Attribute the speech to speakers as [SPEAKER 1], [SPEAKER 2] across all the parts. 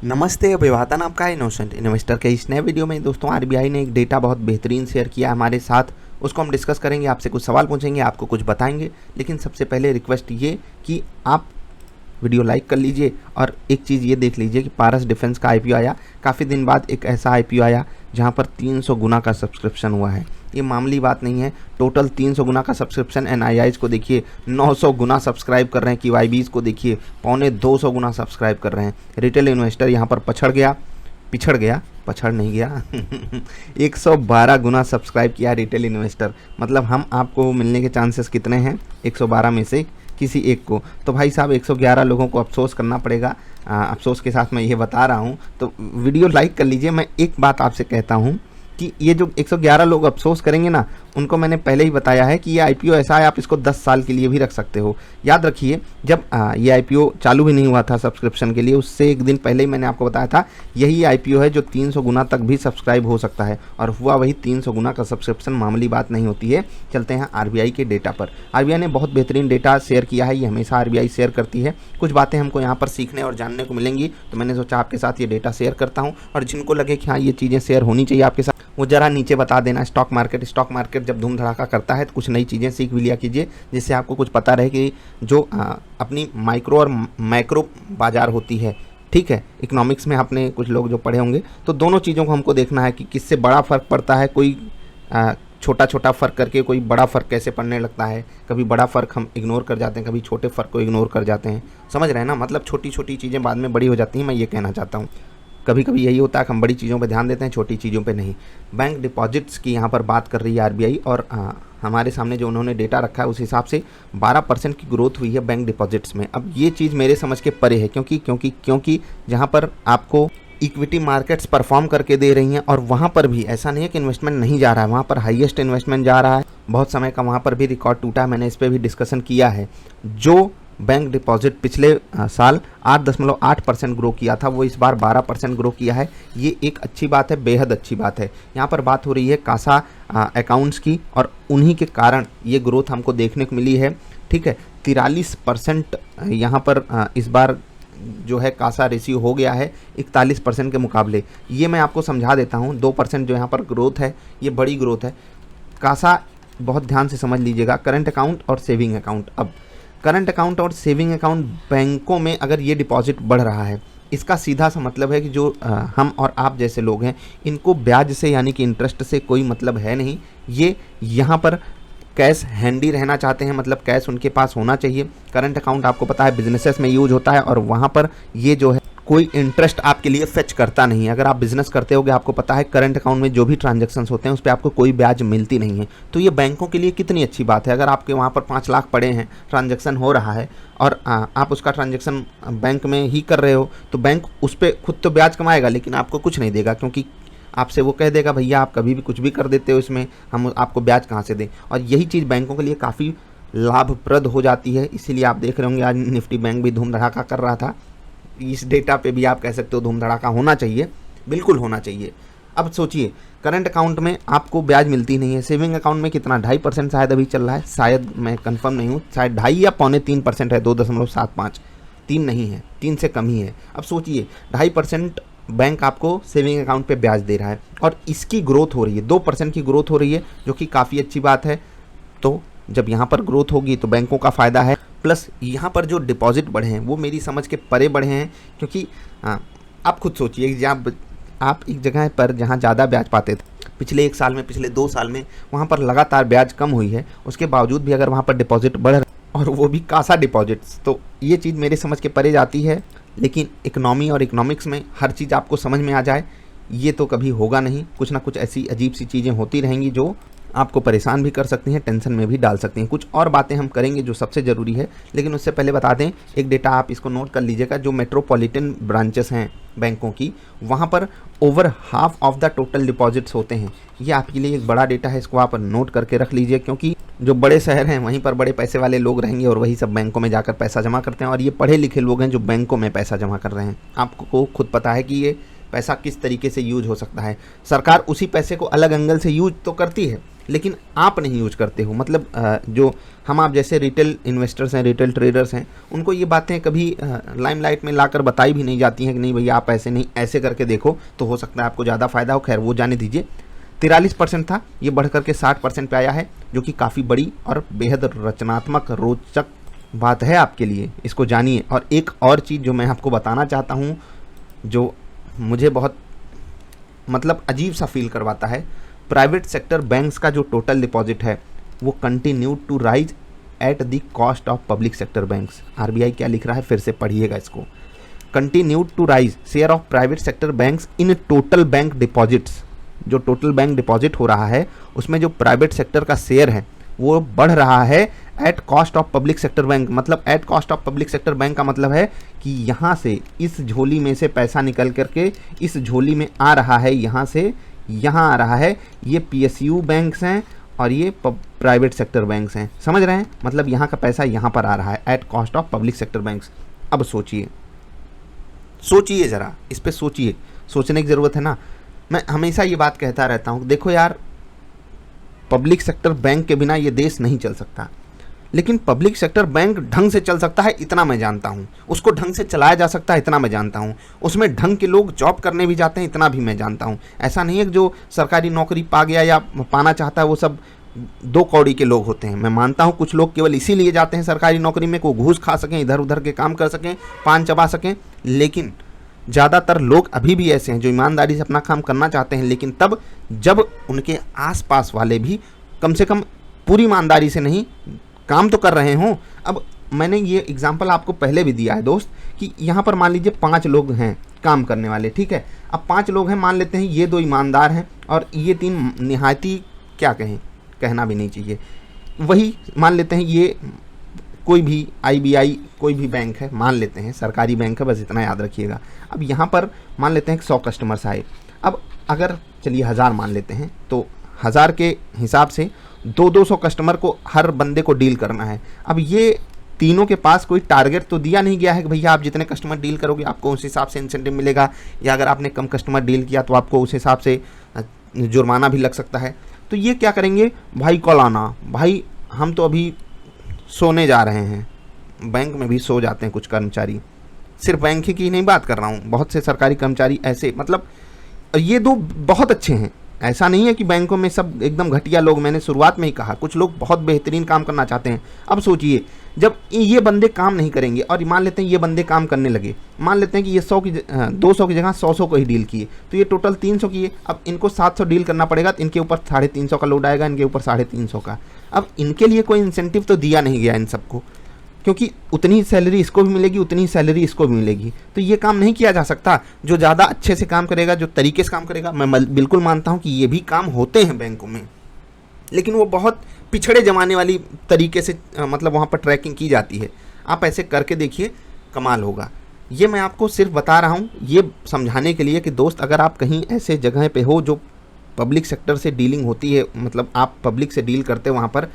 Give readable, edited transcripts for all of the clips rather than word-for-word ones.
[SPEAKER 1] नमस्ते, अभिवादन आपका इनोसेंट इन्वेस्टर के इस नए वीडियो में दोस्तों आरबीआई ने एक डेटा बहुत बेहतरीन शेयर किया हमारे साथ। उसको हम डिस्कस करेंगे, आपसे कुछ सवाल पूछेंगे, आपको कुछ बताएंगे। लेकिन सबसे पहले रिक्वेस्ट ये कि आप वीडियो लाइक कर लीजिए और एक चीज़ ये देख लीजिए कि पारस डिफेंस का आईपीओ आया। काफ़ी दिन बाद एक ऐसा आईपीओ आया जहाँ पर 300 गुना का सब्सक्रिप्शन हुआ है। ये मामूली बात नहीं है। टोटल 300 गुना का सब्सक्रिप्शन। एनआईआईज को देखिए 900 गुना सब्सक्राइब कर रहे हैं। क्यूआईबीज को देखिए 250 गुना सब्सक्राइब कर रहे हैं। रिटेल इन्वेस्टर यहाँ पर पछड़ नहीं गया 112 गुना सब्सक्राइब किया रिटेल इन्वेस्टर। मतलब हम आपको मिलने के चांसेस कितने हैं? 112 में से किसी एक को। तो भाई साहब 111 लोगों को अफसोस करना पड़ेगा। अफसोस के साथ मैं ये बता रहा हूँ, तो वीडियो लाइक कर लीजिए। मैं एक बात आपसे कहता हूँ कि ये जो 111 लोग अफसोस करेंगे ना, उनको मैंने पहले ही बताया है कि ये आईपीओ ऐसा है, आप इसको 10 साल के लिए भी रख सकते हो। याद रखिए, जब ये आईपीओ चालू भी नहीं हुआ था सब्सक्रिप्शन के लिए, उससे एक दिन पहले ही मैंने आपको बताया था यही आईपीओ है जो 300 गुना तक भी सब्सक्राइब हो सकता है। और हुआ वही 300 गुना का सब्सक्रिप्शन। मामूली बात नहीं होती है। चलते हैं आरबीआई के डेटा पर। आरबीआई ने बहुत बेहतरीन डेटा शेयर किया है। ये हमेशा आरबीआई शेयर करती है। कुछ बातें हमको यहाँ पर सीखने और जानने को मिलेंगी, तो मैंने सोचा आपके साथ ये डेटा शेयर करता हूँ। और जिनको लगे कि हाँ ये चीज़ें शेयर होनी चाहिए आपके साथ, वो जरा नीचे बता देना। स्टॉक मार्केट जब धूम धड़ाका करता है तो कुछ नई चीज़ें सीख भी लिया कीजिए, जिससे आपको कुछ पता रहे कि जो अपनी माइक्रो और मैक्रो बाजार होती है, ठीक है, इकोनॉमिक्स में आपने कुछ लोग जो पढ़े होंगे, तो दोनों चीज़ों को हमको देखना है कि किससे बड़ा फ़र्क पड़ता है। कोई छोटा छोटा फ़र्क करके कोई बड़ा फ़र्क कैसे पड़ने लगता है। कभी बड़ा फ़र्क हम इग्नोर कर जाते हैं, कभी छोटे फ़र्क को इग्नोर कर जाते हैं। समझ रहे हैं ना? मतलब छोटी छोटी चीज़ें बाद में बड़ी हो जाती हैं, मैं ये कहना चाहता हूँ। कभी कभी यही होता है कि हम बड़ी चीज़ों पे ध्यान देते हैं, छोटी चीज़ों पे नहीं। बैंक डिपॉजिट्स की यहाँ पर बात कर रही है आरबीआई, और हमारे सामने जो उन्होंने डेटा रखा है उस हिसाब से 12% की ग्रोथ हुई है बैंक डिपॉजिट्स में। अब ये चीज़ मेरे समझ के परे है, क्योंकि जहाँ पर आपको इक्विटी मार्केट्स परफॉर्म करके दे रही हैं, और वहाँ पर भी ऐसा नहीं है कि इन्वेस्टमेंट नहीं जा रहा है, वहाँ पर हाईएस्ट इन्वेस्टमेंट जा रहा है। बहुत समय का वहाँ पर भी रिकॉर्ड टूटा है, मैंने इस पर भी डिस्कशन किया है। जो बैंक डिपॉजिट पिछले साल 8.8% ग्रो किया था, वो इस बार 12% ग्रो किया है। ये एक अच्छी बात है, बेहद अच्छी बात है। यहाँ पर बात हो रही है कासा अकाउंट्स की, और उन्हीं के कारण ये ग्रोथ हमको देखने को मिली है। ठीक है, 43% यहाँ पर इस बार जो है कासा रेशियो हो गया है 41% के मुकाबले। ये मैं आपको समझा देता हूँ। 2% जो यहाँ पर ग्रोथ है, ये बड़ी ग्रोथ है। कासा बहुत ध्यान से समझ लीजिएगा, करंट अकाउंट और सेविंग अकाउंट। अब करंट अकाउंट और सेविंग अकाउंट बैंकों में अगर ये डिपॉजिट बढ़ रहा है, इसका सीधा सा मतलब है कि जो हम और आप जैसे लोग हैं, इनको ब्याज से यानी कि इंटरेस्ट से कोई मतलब है नहीं। ये यहाँ पर कैश हैंडी रहना चाहते हैं, मतलब कैश उनके पास होना चाहिए। करंट अकाउंट आपको पता है बिजनेसेस में यूज होता है, और वहाँ पर ये जो है कोई इंटरेस्ट आपके लिए फेच करता नहीं है। अगर आप बिजनेस करते होगे, आपको पता है करंट अकाउंट में जो भी ट्रांजैक्शंस होते हैं उस पर आपको कोई ब्याज मिलती नहीं है। तो ये बैंकों के लिए कितनी अच्छी बात है। अगर आपके वहाँ पर 5 लाख पड़े हैं, ट्रांजैक्शन हो रहा है, और आप उसका ट्रांजैक्शन बैंक में ही कर रहे हो, तो बैंक उस पर खुद तो ब्याज कमाएगा, लेकिन आपको कुछ नहीं देगा, क्योंकि आपसे वो कह देगा भैया आप कभी भी कुछ भी कर देते हो, इसमें हम आपको ब्याज कहाँ से दें। और यही चीज़ बैंकों के लिए काफ़ी लाभप्रद हो जाती है। इसीलिए आप देख रहे होंगे आज निफ्टी बैंक भी धूम धड़ाका कर रहा था। इस डेटा पे भी आप कह सकते हो धूम धड़ाका होना चाहिए, बिल्कुल होना चाहिए। अब सोचिए, करंट अकाउंट में आपको ब्याज मिलती नहीं है। सेविंग अकाउंट में कितना 2.5% शायद अभी चल रहा है, शायद, मैं कंफर्म नहीं हूँ, शायद 2.5 या 3.25% है, 2.75, 3 नहीं है, 3 से कम ही है। अब सोचिए 2.5% बैंक आपको सेविंग अकाउंट पे ब्याज दे रहा है, और इसकी ग्रोथ हो रही है, 2% की ग्रोथ हो रही है, जो कि काफ़ी अच्छी बात है। तो जब यहाँ पर ग्रोथ होगी तो बैंकों का फ़ायदा है। प्लस यहाँ पर जो डिपॉजिट बढ़े हैं वो मेरी समझ के परे बढ़े हैं, क्योंकि आप खुद सोचिए, जब आप एक जगह पर जहाँ ज़्यादा ब्याज पाते थे पिछले 1 साल में, पिछले 2 साल में, वहाँ पर लगातार ब्याज कम हुई है, उसके बावजूद भी अगर वहाँ पर डिपॉजिट बढ़ रहा है, और वो भी कासा डिपॉजिट्स, तो ये चीज़ मेरे समझ के परे जाती है। लेकिन इकोनॉमी और इकोनॉमिक्स में हर चीज़ आपको समझ में आ जाए, ये तो कभी होगा नहीं। कुछ ना कुछ ऐसी अजीब सी चीज़ें होती रहेंगी जो आपको परेशान भी कर सकती हैं, टेंशन में भी डाल सकती हैं। कुछ और बातें हम करेंगे जो सबसे ज़रूरी है, लेकिन उससे पहले बता दें एक डेटा, आप इसको नोट कर लीजिएगा। जो मेट्रोपॉलिटन ब्रांचेस हैं बैंकों की, वहाँ पर over half of the total deposits होते हैं। ये आपके लिए एक बड़ा डेटा है, इसको आप नोट करके रख लीजिए, क्योंकि जो बड़े शहर हैं वहीं पर बड़े पैसे वाले लोग रहेंगे, और वही सब बैंकों में जाकर पैसा जमा करते हैं। और ये पढ़े लिखे लोग हैं जो बैंकों में पैसा जमा कर रहे हैं। आपको खुद पता है कि ये पैसा किस तरीके से यूज हो सकता है। सरकार उसी पैसे को अलग एंगल से यूज तो करती है, लेकिन आप नहीं यूज करते हो। मतलब जो हम आप जैसे रिटेल इन्वेस्टर्स हैं, रिटेल ट्रेडर्स हैं, उनको ये बातें कभी लाइमलाइट में लाकर बताई भी नहीं जाती हैं कि नहीं भैया आप ऐसे नहीं, ऐसे करके देखो तो हो सकता है आपको ज़्यादा फायदा हो। खैर वो जाने दीजिए। 43% था, ये बढ़ करके 60% पे आया है, जो कि काफ़ी बड़ी और बेहद रचनात्मक रोचक बात है आपके लिए, इसको जानिए। और एक और चीज़ जो मैं आपको बताना चाहता हूँ, जो मुझे बहुत मतलब अजीब सा फील करवाता है, प्राइवेट सेक्टर बैंक्स का जो टोटल डिपॉजिट है वो continue to rise at the cost of public sector banks. RBI क्या लिख रहा है, फिर से पढ़िएगा इसको। Continue to rise share of private sector banks in total bank deposits. जो टोटल बैंक डिपॉजिट हो रहा है उसमें जो प्राइवेट सेक्टर का शेयर है वो बढ़ रहा है at cost of public sector bank. मतलब at cost of public sector bank का मतलब है कि यहाँ से इस झोली में से पैसा निकल करके इस झोली में आ रहा है, यहाँ से यहाँ आ रहा है। ये पीएसयू बैंक्स हैं और ये प्राइवेट सेक्टर बैंक्स हैं, समझ रहे हैं। मतलब यहाँ का पैसा यहाँ पर आ रहा है at cost of public sector banks. अब सोचिए, सोचिए ज़रा, इस पर सोचिए, सोचने की ज़रूरत है ना। मैं हमेशा ये बात कहता रहता हूँ, देखो यार पब्लिक सेक्टर बैंक के बिना ये देश नहीं चल सकता, लेकिन पब्लिक सेक्टर बैंक ढंग से चल सकता है इतना मैं जानता हूँ, उसको ढंग से चलाया जा सकता है इतना मैं जानता हूँ, उसमें ढंग के लोग जॉब करने भी जाते हैं इतना भी मैं जानता हूँ। ऐसा नहीं है कि जो सरकारी नौकरी पा गया या पाना चाहता है वो सब 2 कौड़ी के लोग होते हैं। मैं मानता हूँ कुछ लोग केवल इसीलिए जाते हैं सरकारी नौकरी में, को घूस खा सकें, इधर उधर के काम कर सकें, पान चबा सकें, लेकिन ज़्यादातर लोग अभी भी ऐसे हैं जो ईमानदारी से अपना काम करना चाहते हैं, लेकिन तब जब उनके आसपास वाले भी कम से कम पूरी ईमानदारी से नहीं काम तो कर रहे हों। अब मैंने ये एग्जांपल आपको पहले भी दिया है दोस्त, कि यहाँ पर मान लीजिए 5 लोग हैं काम करने वाले, ठीक है। अब 5 लोग हैं, मान लेते हैं ये 2 ईमानदार हैं और ये 3 निहायती, क्या कहें, कहना भी नहीं चाहिए, वही मान लेते हैं ये कोई भी आईबीआई कोई भी बैंक है, मान लेते हैं सरकारी बैंक है, बस इतना याद रखिएगा। अब यहाँ पर मान लेते हैं 100 कस्टमर्स आए। अब अगर चलिए 1000 मान लेते हैं, तो 1000 के हिसाब से 200 कस्टमर को हर बंदे को डील करना है। अब ये तीनों के पास कोई टारगेट तो दिया नहीं गया है कि भैया आप जितने कस्टमर डील करोगे आपको उस हिसाब से इंसेंटिव मिलेगा, या अगर आपने कम कस्टमर डील किया तो आपको उस हिसाब से जुर्माना भी लग सकता है। तो ये क्या करेंगे, भाई कल आना, भाई हम तो अभी सोने जा रहे हैं। बैंक में भी सो जाते हैं कुछ कर्मचारी, सिर्फ बैंक ही की नहीं बात कर रहा हूँ, बहुत से सरकारी कर्मचारी ऐसे, मतलब ये 2 बहुत अच्छे हैं। ऐसा नहीं है कि बैंकों में सब एकदम घटिया लोग, मैंने शुरुआत में ही कहा कुछ लोग बहुत बेहतरीन काम करना चाहते हैं। अब सोचिए जब ये बंदे काम नहीं करेंगे और मान लेते हैं ये बंदे काम करने लगे, मान लेते हैं कि ये 200 की जगह 100 को ही डील किए, तो ये टोटल 300 किए। अब इनको 700 डील करना पड़ेगा, तो इनके ऊपर 350 का लोड आएगा, इनके ऊपर 350 का। अब इनके लिए कोई इंसेंटिव तो दिया नहीं गया इन सबको, क्योंकि उतनी ही सैलरी इसको भी मिलेगी, उतनी ही सैलरी इसको भी मिलेगी। तो ये काम नहीं किया जा सकता। जो ज़्यादा अच्छे से काम करेगा, जो तरीके से काम करेगा, मैं बिल्कुल मानता हूँ कि ये भी काम होते हैं बैंकों में, लेकिन वो बहुत पिछड़े जमाने वाली तरीके से मतलब वहाँ पर ट्रैकिंग की जाती है। आप ऐसे करके देखिए, कमाल होगा। ये मैं आपको सिर्फ बता रहा हूँ ये समझाने के लिए कि दोस्त अगर आप कहीं ऐसे जगह पे हो जो पब्लिक सेक्टर से डीलिंग होती है, मतलब आप पब्लिक से डील करते हो, वहाँ पर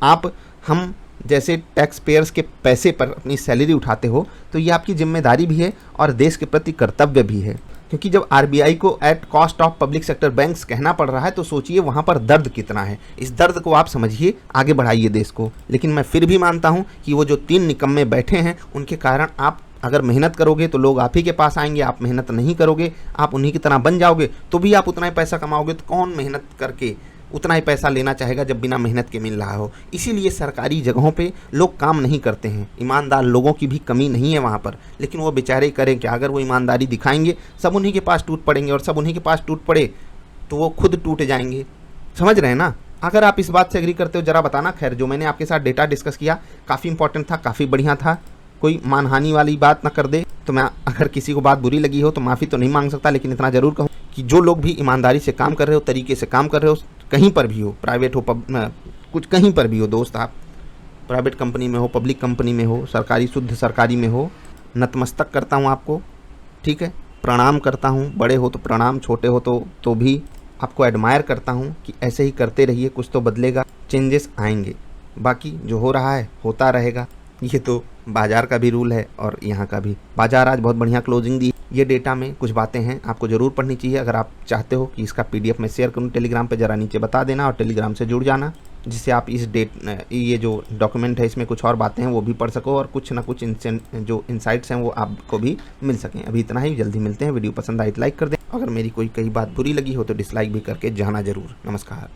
[SPEAKER 1] आप हम जैसे टैक्स पेयर्स के पैसे पर अपनी सैलरी उठाते हो, तो ये आपकी जिम्मेदारी भी है और देश के प्रति कर्तव्य भी है। क्योंकि जब आरबीआई को eight cost of public sector banks कहना पड़ रहा है, तो सोचिए वहाँ पर दर्द कितना है। इस दर्द को आप समझिए, आगे बढ़ाइए देश को। लेकिन मैं फिर भी मानता हूँ कि वो जो 3 निकम्मे बैठे हैं, उनके कारण आप अगर मेहनत करोगे तो लोग आप ही के पास आएंगे, आप मेहनत नहीं करोगे, आप उन्हीं की तरह बन जाओगे, तो भी आप उतना ही पैसा कमाओगे। तो कौन मेहनत करके उतना ही पैसा लेना चाहेगा जब बिना मेहनत के मिल रहा हो। इसीलिए सरकारी जगहों पे लोग काम नहीं करते हैं। ईमानदार लोगों की भी कमी नहीं है वहाँ पर, लेकिन वो बेचारे करें क्या। अगर वो ईमानदारी दिखाएंगे, सब उन्हीं के पास टूट पड़ेंगे, और सब उन्हीं के पास टूट पड़े तो वो खुद टूट जाएंगे। समझ रहे हैं ना। अगर आप इस बात से एग्री करते हो ज़रा बताना। खैर, जो मैंने आपके साथ डेटा डिस्कस किया काफ़ी इंपॉर्टेंट था, काफ़ी बढ़िया था, कोई मानहानि वाली बात ना कर दे। तो मैं अगर किसी को बात बुरी लगी हो तो माफ़ी तो नहीं मांग सकता, लेकिन इतना ज़रूर कहूँ कि जो लोग भी ईमानदारी से काम कर रहे हो, तरीके से काम कर रहे हो, कहीं पर भी हो, प्राइवेट हो, कुछ कहीं पर भी हो दोस्त, आप प्राइवेट कंपनी में हो, पब्लिक कंपनी में हो, सरकारी शुद्ध सरकारी में हो, नतमस्तक करता हूँ आपको, ठीक है, प्रणाम करता हूँ। बड़े हो तो प्रणाम, छोटे हो तो भी आपको एडमायर करता हूँ कि ऐसे ही करते रहिए, कुछ तो बदलेगा, चेंजेस आएंगे। बाकी जो हो रहा है होता रहेगा। ये तो बाज़ार का भी रूल है और यहाँ का भी। बाज़ार आज बहुत बढ़िया क्लोजिंग दी। ये डेटा में कुछ बातें हैं आपको ज़रूर पढ़नी चाहिए। अगर आप चाहते हो कि इसका PDF मैं शेयर करूँ टेलीग्राम पे, ज़रा नीचे बता देना और टेलीग्राम से जुड़ जाना, जिससे आप इस ये जो डॉक्यूमेंट है इसमें कुछ और बातें हैं वो भी पढ़ सको और कुछ ना कुछ जो इनसाइट्स हैं वो आपको भी मिल सकें। अभी इतना ही, जल्दी मिलते हैं। वीडियो पसंद आई तो लाइक कर दें, अगर मेरी कोई कई बात बुरी लगी हो तो डिसलाइक भी करके जाना ज़रूर। नमस्कार।